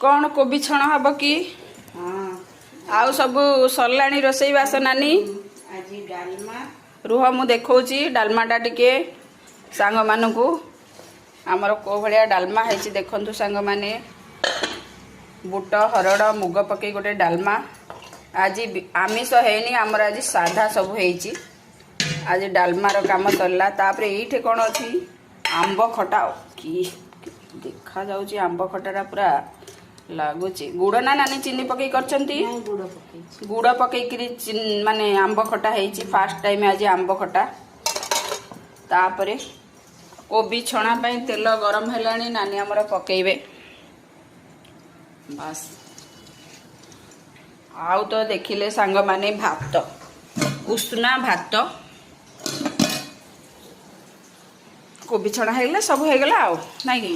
कौन कोबी छण हब कि आउ सब सरलाणी रोसई बास नानी आज डालमा रुह मु देखौची डालमाटा टिके सांग मानकू आमर को भलिया डालमा हैची देखंतु सांग माने बुट हरड़ मुग पकई गोटे डालमा आज आमिष हैनी आमर आज साधा सब हैची आज डालमार काम सरला तापर एठे कोन अछि आंब खटा कि देखा जाउची आंब खटारा पूरा लागुची गुड़ ना नानी चीनी पकई करचंती गुड़ पकई माने आंब खटा हैची फास्ट टाइम आज आंब खटा तापरे कोबी छणा पई तेल गरम हेलानी नानी हमर पकेइबे बस आउ तो देखिले सांग माने भात उष्णा भात कोबी छणा हेगला सब हेगला आउ नाइ कि